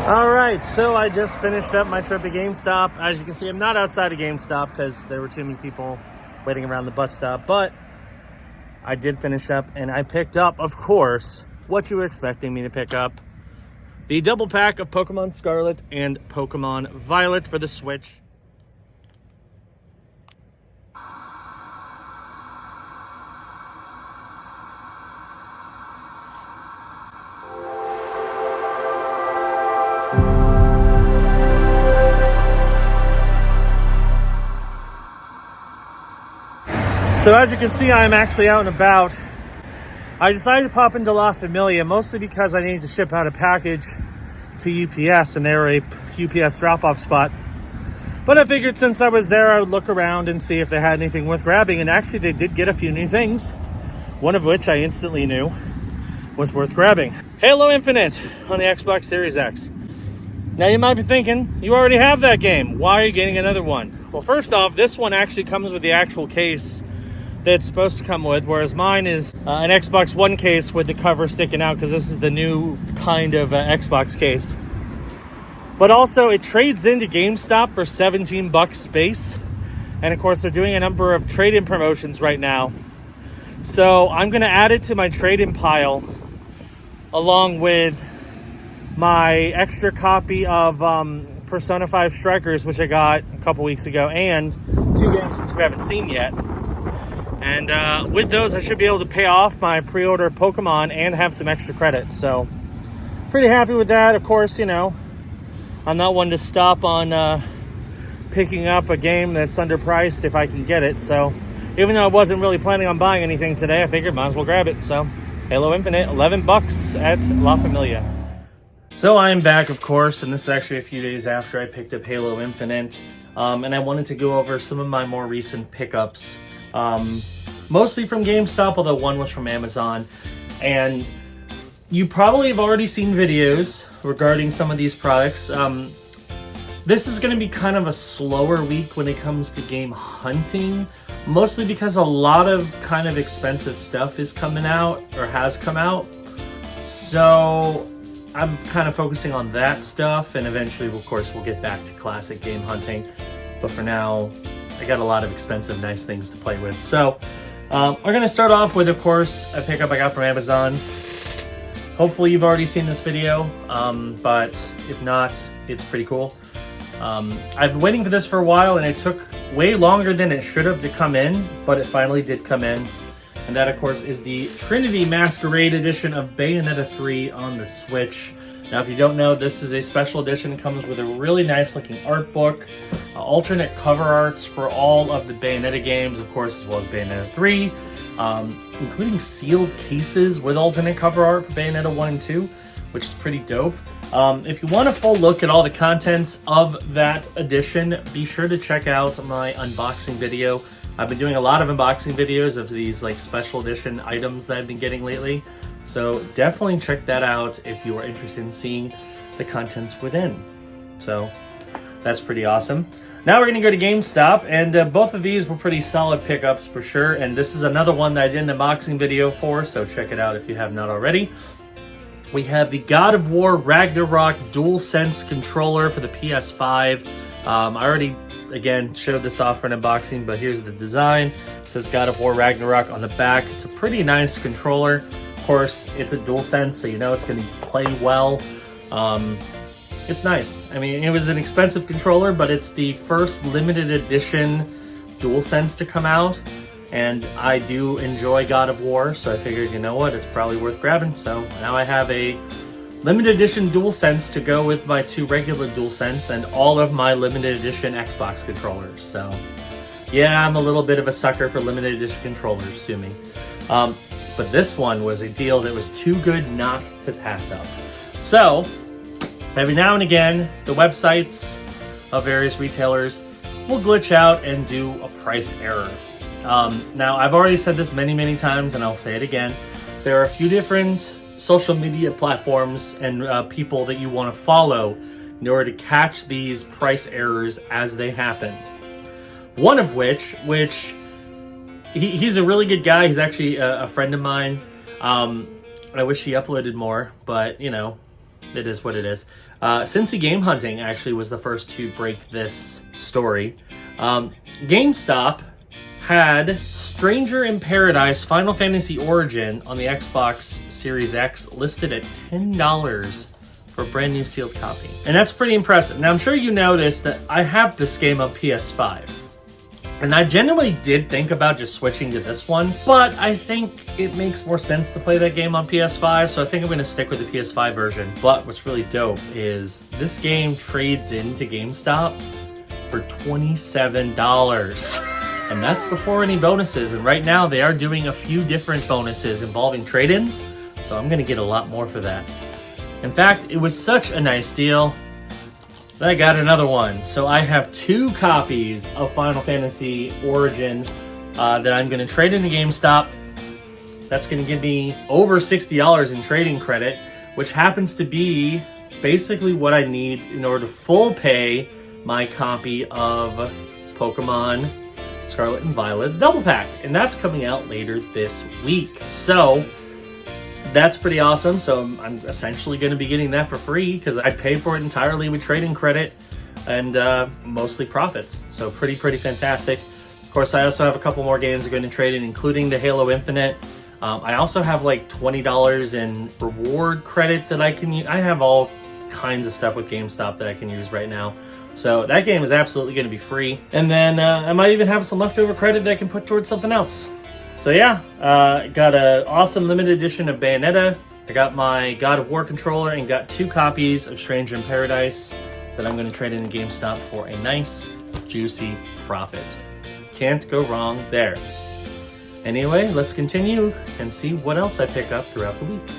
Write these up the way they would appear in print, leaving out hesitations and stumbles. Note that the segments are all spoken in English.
All right, so I just finished up my trip to Gamestop. As you can see, I'm not outside of Gamestop because there were too many people waiting around the bus stop, but I did finish up and I picked up, of course, what you were expecting me to pick up. The double pack of Pokemon Scarlet and Pokemon Violet for the Switch. So as you can see, I'm actually out and about. I decided to pop into La Familia mostly because I needed to ship out a package to UPS and they're a UPS drop-off spot. But I figured since I was there, I would look around and see if they had anything worth grabbing. And actually they did get a few new things, one of which I instantly knew was worth grabbing. Halo Infinite on the Xbox Series X. Now you might be thinking, you already have that game. Why are you getting another one? Well, first off, this one actually comes with the actual case that it's supposed to come with, whereas mine is an Xbox One case with the cover sticking out because this is the new kind of Xbox case. But also it trades into GameStop for 17 bucks space. And of course they're doing a number of trade-in promotions right now. So I'm gonna add it to my trade-in pile along with my extra copy of Persona 5 Strikers, which I got a couple weeks ago, and 2 games which we haven't seen yet. And with those, I should be able to pay off my pre-order Pokemon and have some extra credits. So, pretty happy with that. Of course, you know, I'm not one to stop on picking up a game that's underpriced if I can get it. So, even though I wasn't really planning on buying anything today, I figured might as well grab it. So, Halo Infinite, 11 bucks at La Familia. So, I'm back, of course, and this is actually a few days after I picked up Halo Infinite. And I wanted to go over some of my more recent pickups. Mostly from GameStop, although one was from Amazon. And you probably have already seen videos regarding some of these products. This is going to be kind of a slower week when it comes to game hunting, mostly because a lot of kind of expensive stuff is coming out or has come out. So I'm kind of focusing on that stuff, and eventually, of course, we'll get back to classic game hunting. But for now, I got a lot of expensive, nice things to play with. So we're going to start off with, of course, a pickup I got from Amazon. Hopefully you've already seen this video, but if not, it's pretty cool. I've been waiting for this for a while, and it took way longer than it should have to come in, but it finally did come in. And that, of course, is the Trinity Masquerade edition of Bayonetta 3 on the Switch. Now, if you don't know, this is a special edition. It comes with a really nice looking art book, alternate cover arts for all of the Bayonetta games, of course, as well as Bayonetta 3, including sealed cases with alternate cover art for Bayonetta 1 and 2, which is pretty dope. If you want a full look at all the contents of that edition, be sure to check out my unboxing video. I've been doing a lot of unboxing videos of these like special edition items that I've been getting lately. So definitely check that out if you are interested in seeing the contents within. So that's pretty awesome. Now we're going to go to GameStop, and both of these were pretty solid pickups for sure. And this is another one that I did an unboxing video for, so check it out if you have not already. We have the God of War Ragnarok DualSense controller for the PS5. I already, again, showed this off for an unboxing, but here's the design. It says God of War Ragnarok on the back. It's a pretty nice controller. Of course, it's a DualSense, so you know it's going to play well. It's nice. I mean, it was an expensive controller, but it's the first limited edition DualSense to come out. And I do enjoy God of War, so I figured, you know what, it's probably worth grabbing. So now I have a limited edition DualSense to go with my 2 regular DualSense and all of my limited edition Xbox controllers. So yeah, I'm a little bit of a sucker for limited edition controllers, sue me. But this one was a deal that was too good not to pass up. So every now and again, the websites of various retailers will glitch out and do a price error. Now, I've already said this many times, and I'll say it again. There are a few different social media platforms and people that you want to follow in order to catch these price errors as they happen. One of which he's a really good guy. He's actually a friend of mine. I wish he uploaded more, but you know, it is what it is. Cincy Game Hunting actually was the first to break this story. GameStop had Stranger in Paradise Final Fantasy Origin on the Xbox Series X listed at $10 for a brand new sealed copy. And that's pretty impressive. Now, I'm sure you noticed that I have this game on PS5. And I genuinely did think about just switching to this one, but I think it makes more sense to play that game on PS5, so I think I'm going to stick with the PS5 version. But what's really dope is this game trades into GameStop for $27. And that's before any bonuses, and right now they are doing a few different bonuses involving trade-ins, so I'm going to get a lot more for that. In fact, it was such a nice deal that I got another one. So I have 2 copies of Final Fantasy Origin that I'm going to trade into GameStop. That's going to give me over $60 in trading credit, which happens to be basically what I need in order to full pay my copy of Pokemon Scarlet and Violet double pack. And that's coming out later this week. So that's pretty awesome. So I'm essentially going to be getting that for free because I pay for it entirely with trading credit and mostly profits. So pretty fantastic. Of course, I also have a couple more games I'm going to trade in, including the Halo Infinite. I also have like $20 in reward credit that I can use. I have all kinds of stuff with GameStop that I can use right now. So that game is absolutely going to be free. And then I might even have some leftover credit that I can put towards something else. So yeah, got an awesome limited edition of Bayonetta. I got my God of War controller and got 2 copies of Stranger in Paradise that I'm going to trade in GameStop for a nice, juicy profit. Can't go wrong there. Anyway, let's continue and see what else I pick up throughout the week.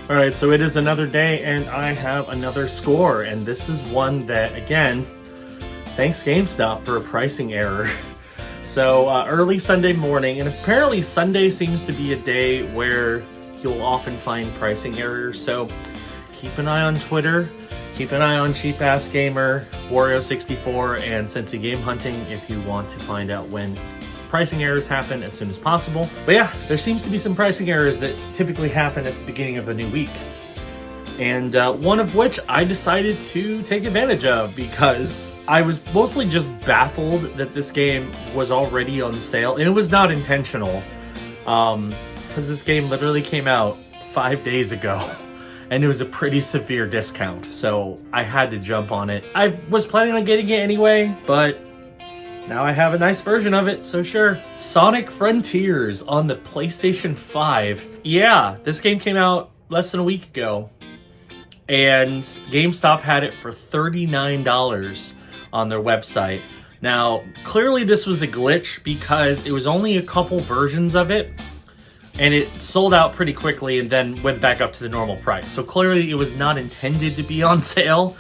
Alright, so it is another day and I have another score, and this is one that, again, thanks GameStop for a pricing error. So early Sunday morning, and apparently Sunday seems to be a day where you'll often find pricing errors, so keep an eye on Twitter, keep an eye on Cheap Ass Gamer, Wario64, and Cincy Game Hunting if you want to find out when pricing errors happen as soon as possible. But yeah, there seems to be some pricing errors that typically happen at the beginning of a new week. And one of which I decided to take advantage of because I was mostly just baffled that this game was already on sale. And it was not intentional, because this game literally came out 5 days ago. And it was a pretty severe discount, so I had to jump on it. I was planning on getting it anyway, but now I have a nice version of it, so sure. Sonic Frontiers on the PlayStation 5. Yeah, this game came out less than a week ago. And GameStop had it for $39 on their website. Now, clearly this was a glitch because it was only a couple versions of it, and it sold out pretty quickly and then went back up to the normal price. So clearly it was not intended to be on sale,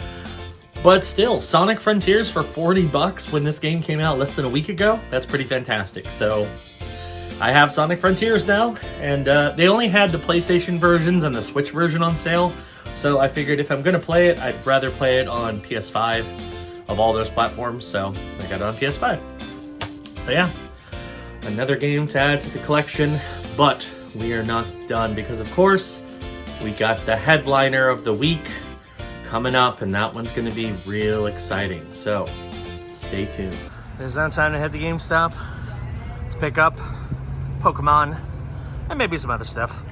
but still, Sonic Frontiers for $40 when this game came out less than a week ago, that's pretty fantastic. So I have Sonic Frontiers now, and they only had the PlayStation versions and the Switch version on sale. So I figured if I'm going to play it, I'd rather play it on PS5 of all those platforms, so I got it on PS5. So yeah, another game to add to the collection, but we are not done because, of course, we got the headliner of the week coming up, and that one's going to be real exciting, so stay tuned. It's now time to head to GameStop to pick up Pokemon and maybe some other stuff.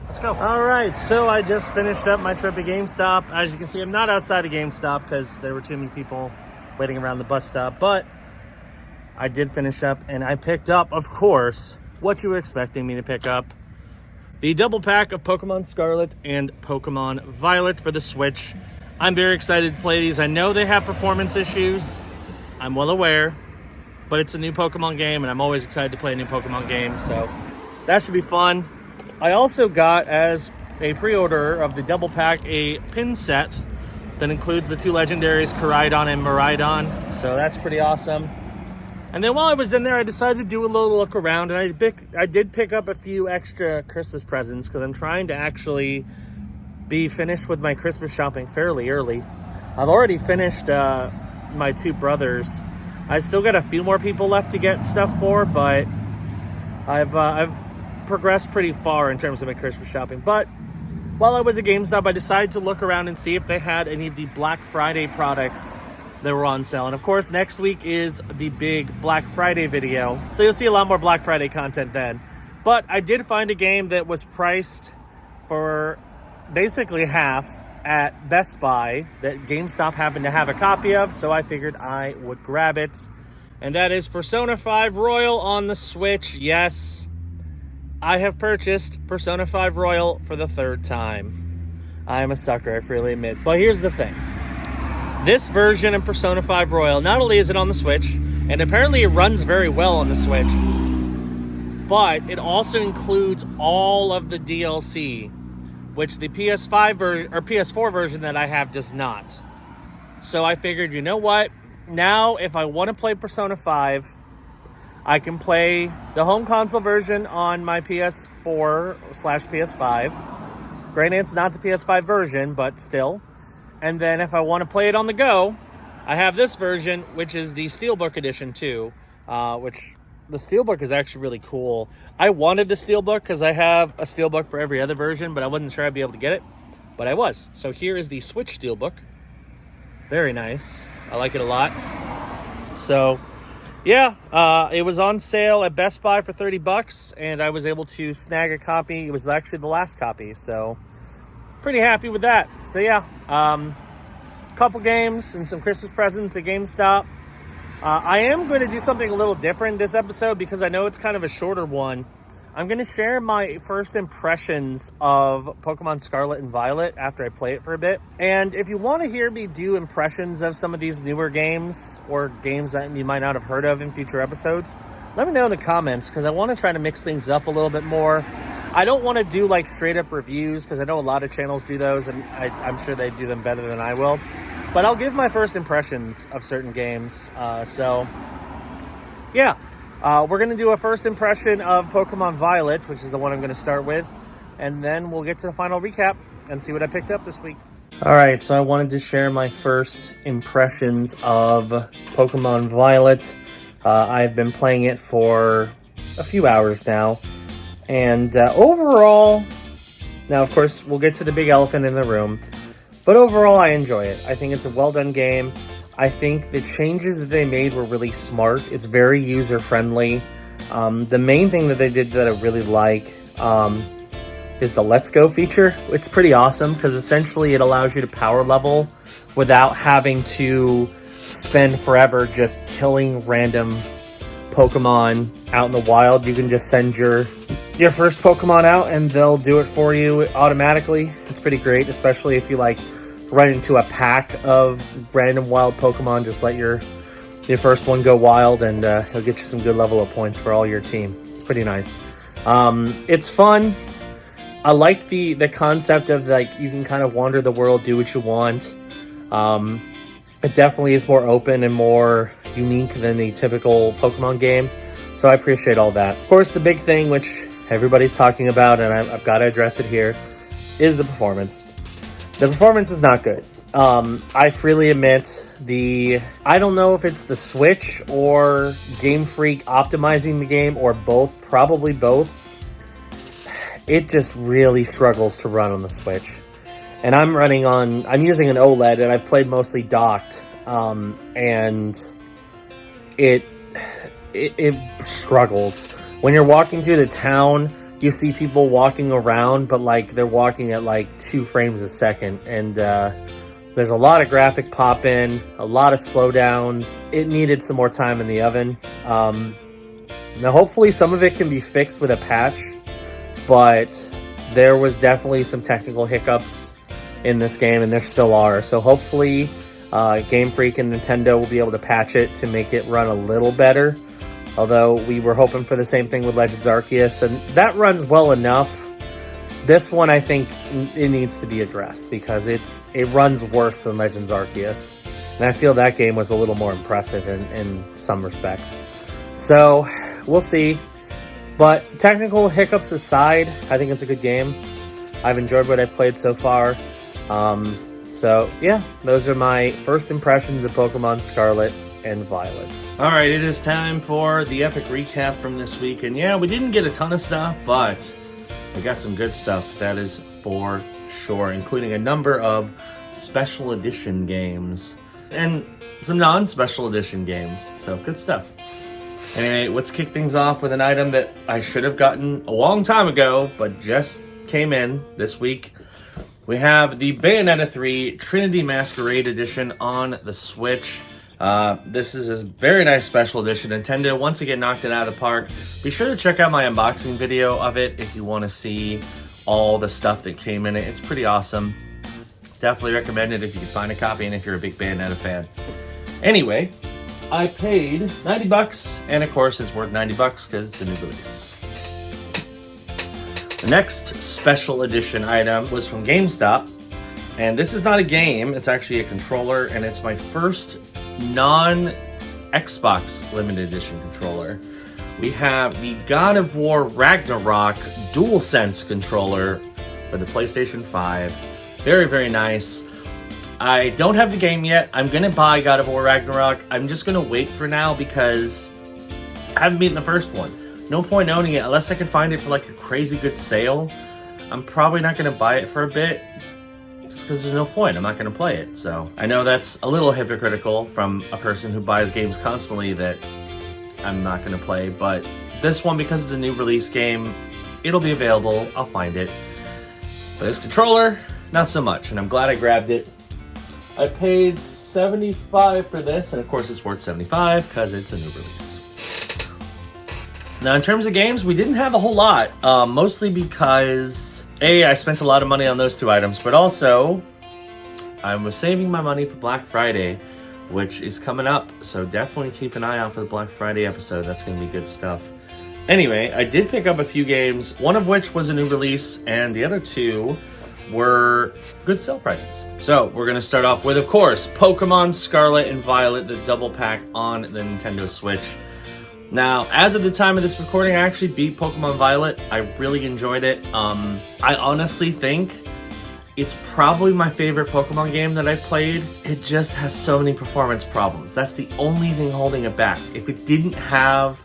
Let's go. All right, so I just finished up my trip at GameStop. As you can see, I'm not outside of GameStop because there were too many people waiting around the bus stop, but I did finish up and I picked up, of course, what you were expecting me to pick up. The double pack of Pokemon Scarlet and Pokemon Violet for the Switch. I'm very excited to play these. I know they have performance issues. I'm well aware, but it's a new Pokemon game and I'm always excited to play a new Pokemon game, so that should be fun. I also got, as a pre-order of the double pack, a pin set that includes the 2 legendaries, Koraidon and Miraidon. So that's pretty awesome. And then while I was in there, I decided to do a little look around, and I did pick up a few extra Christmas presents because I'm trying to actually be finished with my Christmas shopping fairly early. I've already finished my 2 brothers. I still got a few more people left to get stuff for, but I've progressed pretty far in terms of my Christmas shopping. But while I was at GameStop, I decided to look around and see if they had any of the Black Friday products that were on sale. And of course, next week is the big Black Friday video, so you'll see a lot more Black Friday content then. But I did find a game that was priced for basically half at Best Buy that GameStop happened to have a copy of, so I figured I would grab it. And that is Persona 5 Royal on the Switch. Yes, I have purchased Persona 5 Royal for the third time. I am a sucker, I freely admit. But here's the thing. This version of Persona 5 Royal, not only is it on the Switch, and apparently it runs very well on the Switch, but it also includes all of the DLC, which the PS5 version or PS4 version that I have does not. So I figured, you know what? Now, if I want to play Persona 5, I can play the home console version on my PS4/PS5. Granted, it's not the PS5 version, but still. And then if I want to play it on the go, I have this version, which is the Steelbook edition too, which the Steelbook is actually really cool. I wanted the Steelbook because I have a Steelbook for every other version, but I wasn't sure I'd be able to get it, but I was. So here is the Switch Steelbook. Very nice. I like it a lot. So yeah, it was on sale at Best Buy for $30, and I was able to snag a copy. It was actually the last copy, so pretty happy with that. So yeah, couple games and some Christmas presents at GameStop. I am going to do something a little different this episode because I know it's kind of a shorter one. I'm going to share my first impressions of Pokemon Scarlet and Violet after I play it for a bit. And if you want to hear me do impressions of some of these newer games or games that you might not have heard of in future episodes, let me know in the comments because I want to try to mix things up a little bit more. I don't want to do like straight up reviews because I know a lot of channels do those, and I'm sure they do them better than I will. But I'll give my first impressions of certain games. So yeah, we're going to do a first impression of Pokemon Violet, which is the one I'm going to start with. And then we'll get to the final recap and see what I picked up this week. All right, so I wanted to share my first impressions of Pokemon Violet. I've been playing it for a few hours now. And overall, now of course, we'll get to the big elephant in the room, but overall I enjoy it. I think it's a well-done game. I think the changes that they made were really smart. It's very user-friendly. The main thing that they did that I really like is the Let's Go feature. It's pretty awesome because essentially it allows you to power level without having to spend forever just killing random Pokemon out in the wild. You can just send your first Pokemon out and they'll do it for you automatically. It's pretty great, especially if you like run into a pack of random wild Pokemon. Just let your first one go wild and he'll get you some good level of points for all your team. It's pretty nice. It's fun. I like the concept of like you can kind of wander the world, do what you want. It definitely is more open and more unique than the typical Pokemon game. So I appreciate all that. Of course, the big thing, which everybody's talking about, and I've got to address it here, is the performance. The performance is not good. I freely admit I don't know if it's the Switch or Game Freak optimizing the game or both, probably both. It just really struggles to run on the Switch. And I'm using an OLED and I've played mostly docked. And it struggles. When you're walking through the town, you see people walking around, but like they're walking at like 2 frames a second. And there's a lot of graphic pop in, a lot of slowdowns. It needed some more time in the oven. Now hopefully some of it can be fixed with a patch, but there was definitely some technical hiccups in this game, and there still are. So hopefully Game Freak and Nintendo will be able to patch it to make it run a little better. Although we were hoping for the same thing with Legends Arceus, and that runs well enough. This one, I think it needs to be addressed because it runs worse than Legends Arceus. And I feel that game was a little more impressive in some respects. So we'll see. But technical hiccups aside, I think it's a good game. I've enjoyed what I've played so far. So yeah, those are my first impressions of Pokemon Scarlet and Violet. Alright, it is time for the epic recap from this week. And yeah, we didn't get a ton of stuff, but we got some good stuff, that is for sure, including a number of special edition games and some non-special edition games. So good stuff. Anyway, let's kick things off with an item that I should have gotten a long time ago, but just came in this week. We have the Bayonetta 3 Trinity Masquerade Edition on the Switch. This is a very nice special edition. Nintendo once again knocked it out of the park. Be sure to check out my unboxing video of it if you want to see all the stuff that came in it. It's pretty awesome. Definitely recommend it if you can find a copy and if you're a big Bayonetta fan. Anyway, I paid 90 bucks, and of course it's worth 90 bucks because it's a new release. The next special edition item was from Gamestop, and this is not a game, it's actually a controller, and it's my first non-Xbox limited edition controller. We have the God of War Ragnarok DualSense controller for the PlayStation 5. Very, very nice. I don't have the game yet. I'm going to buy God of War Ragnarok. I'm just going to wait for now because I haven't beaten the first one. No point owning it unless I can find it for like a crazy good sale. I'm probably not going to buy it for a bit just because there's no point. I'm not going to play it. So I know that's a little hypocritical from a person who buys games constantly that I'm not going to play. But this one, because it's a new release game, it'll be available. I'll find it. But this controller, not so much. And I'm glad I grabbed it. I paid $75 for this, and of course it's worth $75 because it's a new release. Now in terms of games, we didn't have a whole lot, mostly because I spent a lot of money on those two items, but also I was saving my money for Black Friday, which is coming up, so definitely keep an eye out for the Black Friday episode. That's going to be good stuff. Anyway, I did pick up a few games, one of which was a new release, and the other two were good sale prices. So we're going to start off with, of course, Pokemon Scarlet and Violet, the double pack on the Nintendo Switch. Now, as of the time of this recording, I actually beat Pokemon Violet. I really enjoyed it. I honestly think it's probably my favorite Pokemon game that I've played. It just has so many performance problems. That's the only thing holding it back. If it didn't have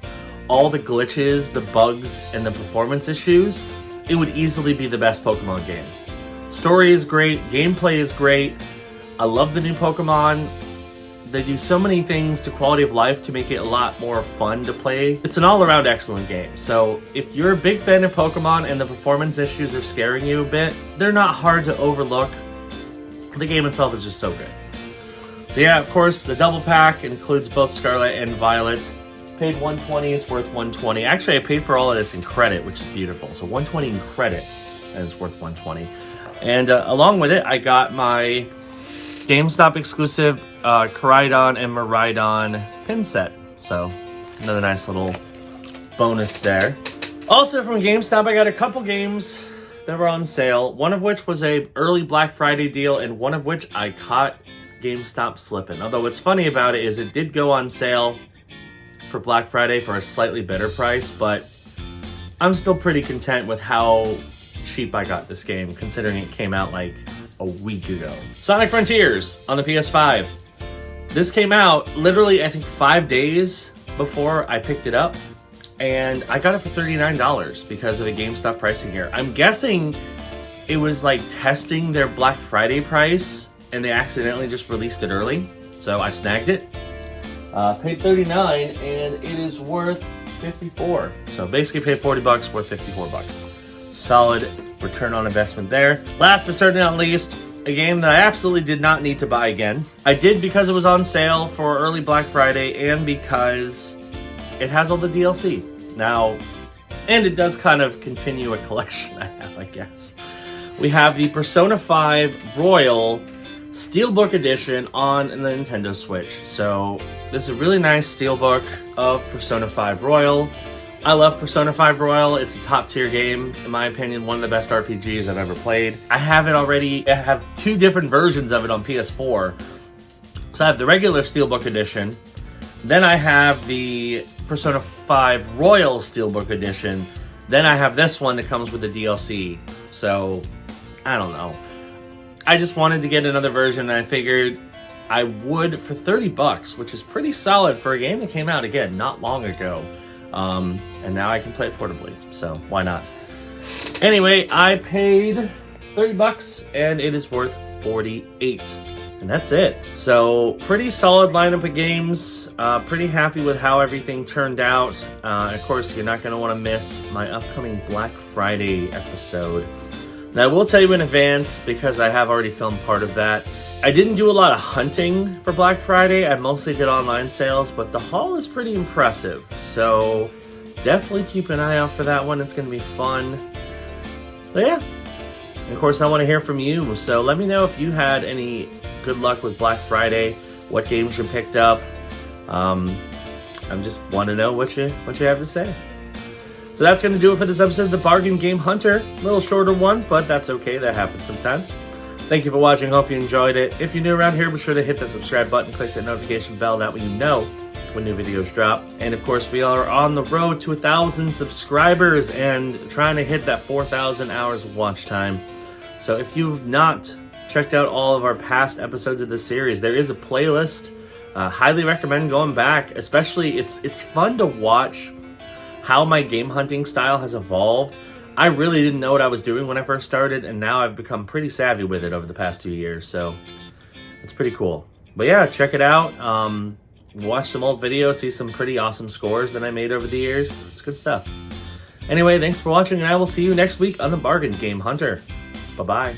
all the glitches, the bugs, and the performance issues, it would easily be the best Pokemon game. Story is great, gameplay is great. I love the new Pokemon. They do so many things to quality of life to make it a lot more fun to play. It's an all-around excellent game. So if you're a big fan of Pokemon and the performance issues are scaring you a bit, they're not hard to overlook. The game itself is just so good. So yeah, of course, the double pack includes both Scarlet and Violet. Paid $120, it's worth $120. Actually, I paid for all of this in credit, which is beautiful. So $120 in credit, and it's worth $120. And along with it, I got my GameStop exclusive Koraidon and Miraidon pin set. So another nice little bonus there. Also from GameStop, I got a couple games that were on sale. One of which was a early Black Friday deal, and one of which I caught GameStop slipping. Although what's funny about it is it did go on sale for Black Friday for a slightly better price, but I'm still pretty content with how cheap I got this game, considering it came out like a week ago. Sonic Frontiers on the PS5. This came out literally, I think, 5 days before I picked it up, and I got it for $39 because of a GameStop pricing here. I'm guessing it was like testing their Black Friday price, and they accidentally just released it early, so I snagged it. Paid $39, and it is worth $54. So basically paid $40, worth $54. Solid return on investment there. Last but certainly not least, a game that I absolutely did not need to buy again. I did because it was on sale for early Black Friday and because it has all the DLC. Now, and it does kind of continue a collection I have, I guess. We have the Persona 5 Royal Steelbook Edition on the Nintendo Switch. So this is a really nice steelbook of Persona 5 Royal. I love Persona 5 Royal. It's a top tier game. In my opinion, one of the best RPGs I've ever played. I have it already. I have two different versions of it on PS4. So I have the regular Steelbook Edition. Then I have the Persona 5 Royal Steelbook Edition. Then I have this one that comes with the DLC. So, I don't know. I just wanted to get another version, and I figured I would for $30, which is pretty solid for a game that came out, again, not long ago. And now I can play it portably, so why not? Anyway, I paid 30 bucks, and it is worth 48. And that's it. So pretty solid lineup of games. Pretty happy with how everything turned out. Of course, you're not going to want to miss my upcoming Black Friday episode. Now, I will tell you in advance, because I have already filmed part of that, I didn't do a lot of hunting for Black Friday. I mostly did online sales, but the haul is pretty impressive. So definitely keep an eye out for that one. It's going to be fun. But yeah. And of course, I want to hear from you. So let me know if you had any good luck with Black Friday, what games you picked up. I just want to know what you have to say. So that's going to do it for this episode of the Bargain Game Hunter. A little shorter one, but that's okay. That happens sometimes. Thank you for watching. Hope you enjoyed it. If you're new around here, be sure to hit that subscribe button, click that notification bell. That way you know when new videos drop. And of course, we are on the road to 1,000 subscribers and trying to hit that 4,000 hours of watch time. So if you've not checked out all of our past episodes of this series, there is a playlist. Highly recommend going back. Especially, it's fun to watch how my game hunting style has evolved. I really didn't know what I was doing when I first started, and now I've become pretty savvy with it over the past 2 years, so it's pretty cool. But yeah, check it out. Watch some old videos, see some pretty awesome scores that I made over the years. It's good stuff. Anyway, thanks for watching, and I will see you next week on the Bargain Game Hunter. Bye-bye.